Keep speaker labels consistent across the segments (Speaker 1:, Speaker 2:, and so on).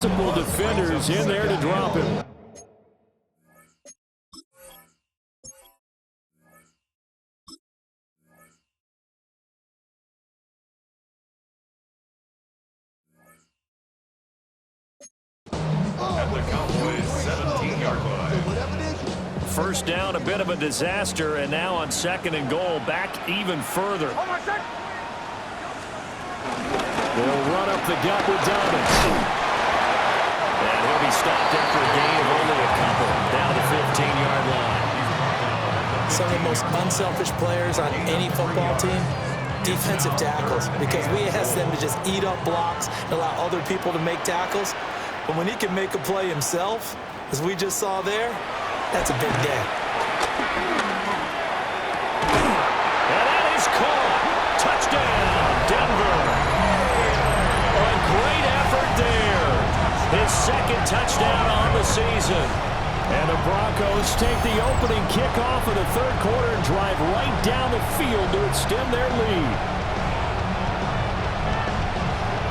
Speaker 1: Multiple defenders in there to drop him.
Speaker 2: At the Cowboys' 17-yard line.
Speaker 1: First down, a bit of a disaster, and now on 2nd and goal, back even further. They'll run up the gut with Dobbins. And he'll be stopped after a gain of only a couple, down the 15-yard line.
Speaker 3: Some of the most unselfish players on any football team, defensive tackles, because we ask them to just eat up blocks and allow other people to make tackles. But when he can make a play himself, as we just saw there, that's a big day.
Speaker 1: And that is caught. Touchdown, Denver. A great effort there. His 2nd touchdown on the season. And the Broncos take the opening kickoff of the 3rd quarter and drive right down the field to extend their lead.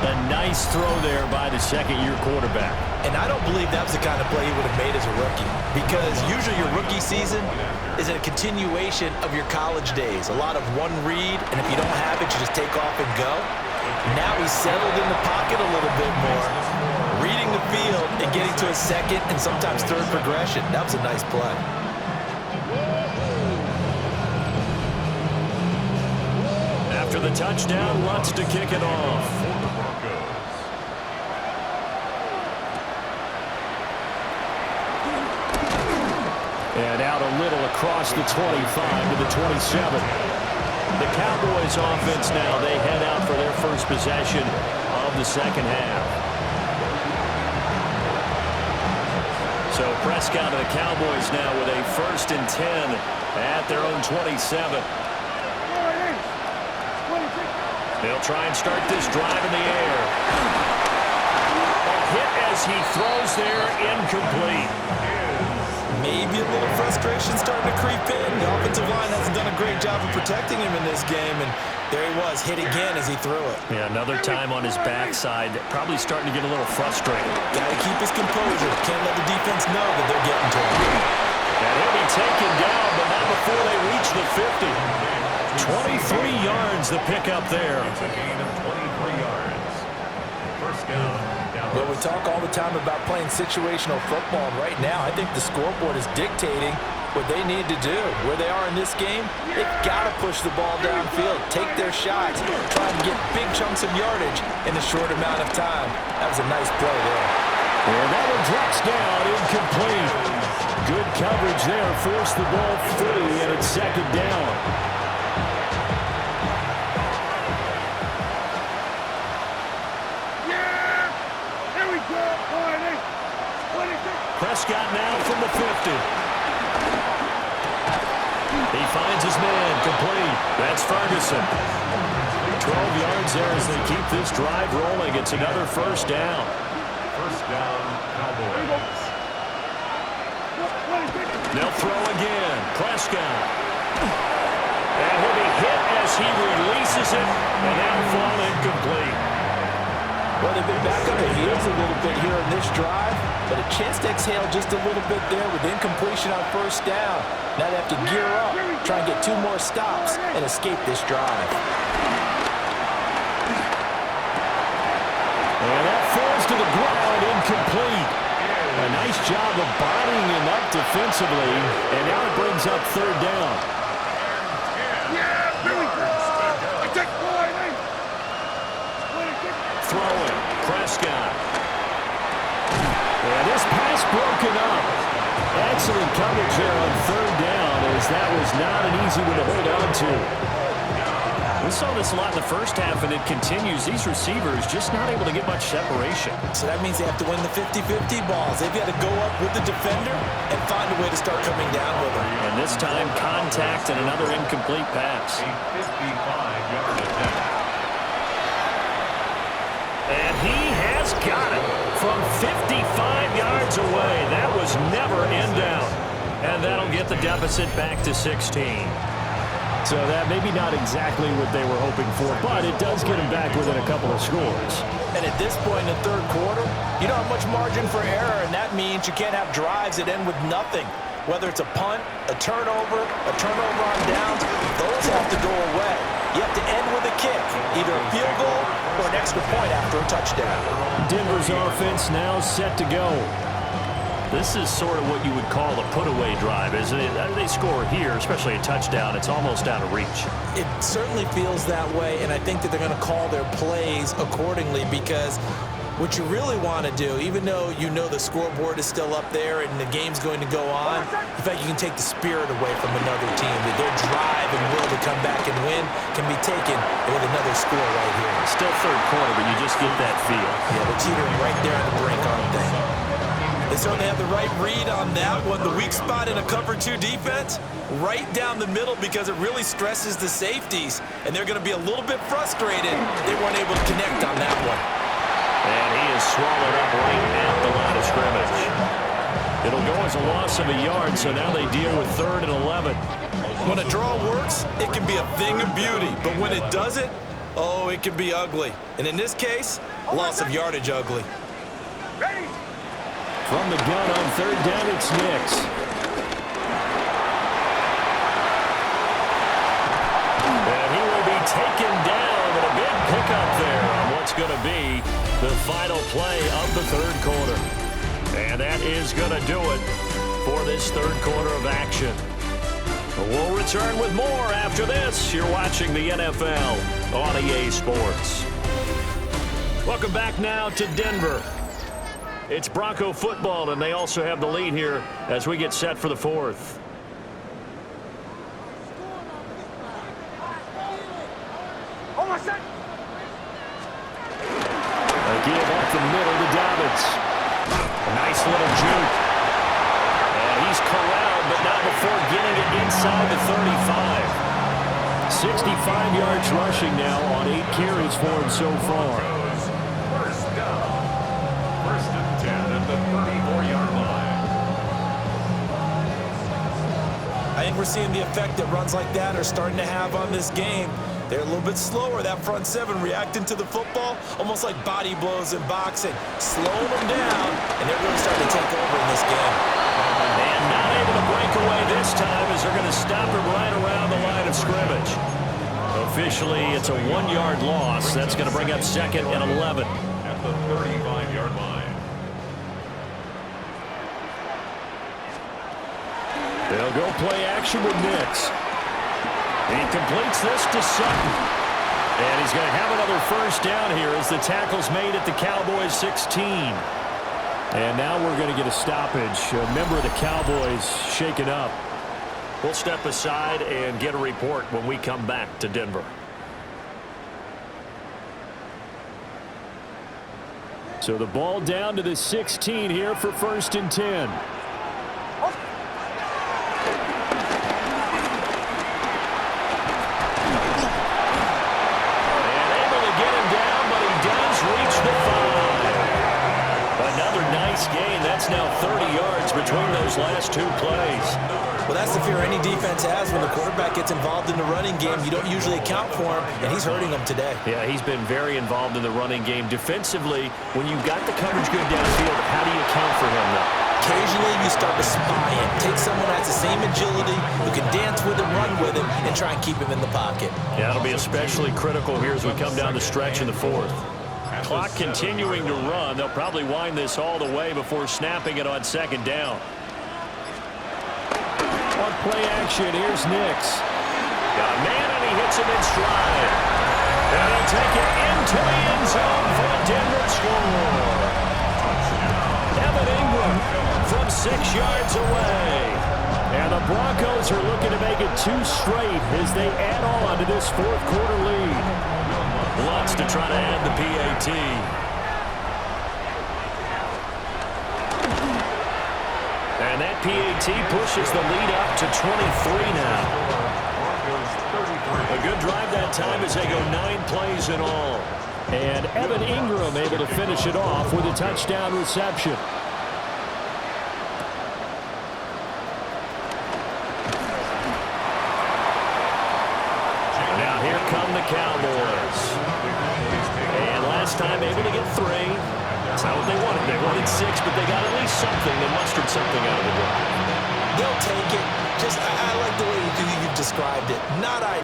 Speaker 1: A nice throw there by the 2nd-year quarterback.
Speaker 3: And I don't believe that was the kind of play he would have made as a rookie, because usually your rookie season is a continuation of your college days. A lot of one read, and if you don't have it, you just take off and go. Now he's settled in the pocket a little bit more, reading the field and getting to a 2nd and sometimes 3rd progression. That was a nice play.
Speaker 1: After the touchdown, wants to kick it off. And out a little across the 25 to the 27. The Cowboys offense now, they head out for their first possession of the 2nd half. So Prescott and the Cowboys now with a 1st and 10 at their own 27. They'll try and start this drive in the air. A hit as he throws there, incomplete.
Speaker 3: Maybe a little frustration starting to creep in. The offensive line hasn't done a great job of protecting him in this game, and there he was, hit again as he threw it.
Speaker 1: Yeah, another time on his backside, probably starting to get a little frustrated.
Speaker 3: Got to keep his composure. Can't let the defense know that they're getting to him.
Speaker 1: And he'll be taken down, but not before they reach the 50. 23 yards the pickup there.
Speaker 2: It's a gain of 23 yards. First down.
Speaker 3: Well, we talk all the time about playing situational football, and right now I think the scoreboard is dictating what they need to do. Where they are in this game, they've got to push the ball downfield, take their shots, try and get big chunks of yardage in a short amount of time. That was a nice play there.
Speaker 1: And that one drops down, incomplete. Good coverage there, forced the ball free, and it's 2nd down. Prescott now from the 50. He finds his man, complete. That's Ferguson. 12 yards there as they keep this drive rolling. It's another 1st down.
Speaker 2: First down, Cowboys.
Speaker 1: They'll throw again. Prescott. And he'll be hit as he releases it, and that'll fall incomplete.
Speaker 3: Well, they've been back on their heels a little bit here in this drive, but a chance to exhale just a little bit there with incompletion on 1st down. Now they have to gear up, try and get 2 more stops, and escape this drive.
Speaker 1: And that falls to the ground, incomplete. A nice job of bodying him up defensively, and now it brings up 3rd down. Throwing, Prescott. And this pass broken up. Excellent coverage there on 3rd down, as that was not an easy one to hold on to. We saw this a lot in the first half, and it continues. These receivers just not able to get much separation.
Speaker 3: So that means they have to win the 50-50 balls. They've got to go up with the defender and find a way to start coming down with them.
Speaker 1: And this time, contact and another incomplete pass.
Speaker 2: A 55-yard attempt.
Speaker 1: And he has got it from 55 yards away. That was never in doubt. And that'll get the deficit back to 16. So that maybe not exactly what they were hoping for, but it does get them back within a couple of scores.
Speaker 3: And at this point in the third quarter, you don't have much margin for error, and that means you can't have drives that end with nothing. Whether it's a punt, a turnover on downs, those have to go away. You have to end with a kick, either a field goal or an extra point after a touchdown.
Speaker 1: Denver's offense now set to go. This is sort of what you would call a put-away drive, isn't it? They score here, especially a touchdown, it's almost out of reach.
Speaker 3: It certainly feels that way, and I think that they're going to call their plays accordingly, because what you really want to do, even though you know the scoreboard is still up there and the game's going to go on, in fact, you can take the spirit away from another team. That their drive and will to come back and win can be taken with another score right here.
Speaker 1: Still third quarter, but you just get that feel.
Speaker 3: Yeah, they're teetering right there on the brink, aren't they? They certainly have the right read on that one. The weak spot in a cover 2 defense, right down the middle, because it really stresses the safeties, and they're going to be a little bit frustrated they weren't able to connect on that one.
Speaker 1: And he is swallowed up right at the line of scrimmage. It'll go as a loss of a yard, so now they deal with 3rd and 11.
Speaker 3: When a draw works, it can be a thing of beauty, but when it doesn't, oh, it can be ugly. And in this case, loss of yardage ugly.
Speaker 1: From the gun on 3rd down, it's Nix. And he will be taken down with a big pickup there on what's going to be the final play of the 3rd quarter. And that is going to do it for this 3rd quarter of action. We'll return with more after this. You're watching the NFL on EA Sports. Welcome back now to Denver. It's Bronco football, and they also have the lead here as we get set for the 4th. A give up the middle to Dobbins. A nice little juke. And he's corralled, but not before getting it inside the 35. 65 yards rushing now on 8 carries for him so far.
Speaker 2: First down. 1st and 10 at the 34-yard line.
Speaker 3: I think we're seeing the effect that runs like that are starting to have on this game. They're a little bit slower, that front 7, reacting to the football, almost like body blows in boxing, slowing them down, and they're really starting to take over in this game.
Speaker 1: And not able to break away this time as they're going to stop him right around the line of scrimmage. Officially, it's a 1-yard loss. That's going to bring up 2nd and 11.
Speaker 2: At the 35-yard line.
Speaker 1: They'll go play action with Nix. He completes this to Sutton. And he's going to have another 1st down here as the tackle's made at the Cowboys 16. And now we're going to get a stoppage. A member of the Cowboys shaken up. We'll step aside and get a report when we come back to Denver. So the ball down to the 16 here for 1st and 10. Gain. That's now 30 yards between those last 2 plays.
Speaker 3: Well, that's the fear any defense has when the quarterback gets involved in the running game. You don't usually account for him, and he's hurting them today.
Speaker 1: Yeah, he's been very involved in the running game. Defensively, when you've got the coverage good downfield, how do you account for him, though?
Speaker 3: Occasionally, you start to spy him. Take someone that has the same agility, who can dance with him, run with him, and try and keep him in the pocket.
Speaker 1: Yeah, it'll be especially critical here as we come down the stretch in the 4th. Clock continuing to run. They'll probably wind this all the way before snapping it on 2nd down. On play action, here's Nix. Got a man, and he hits him in stride. And he'll take it into the end zone for a Denver score. Evan Ingram from 6 yards away. And the Broncos are looking to make it 2 straight as they add on to this 4th quarter lead. Wants to try to add the PAT. And that PAT pushes the lead up to 23 now. A good drive that time as they go 9 plays in all. And Evan Ingram able to finish it off with a touchdown reception. Cowboys. And last time able to get 3. That's not what they wanted. They wanted 6, but they got at least something. They mustered something out of the drive.
Speaker 3: They'll take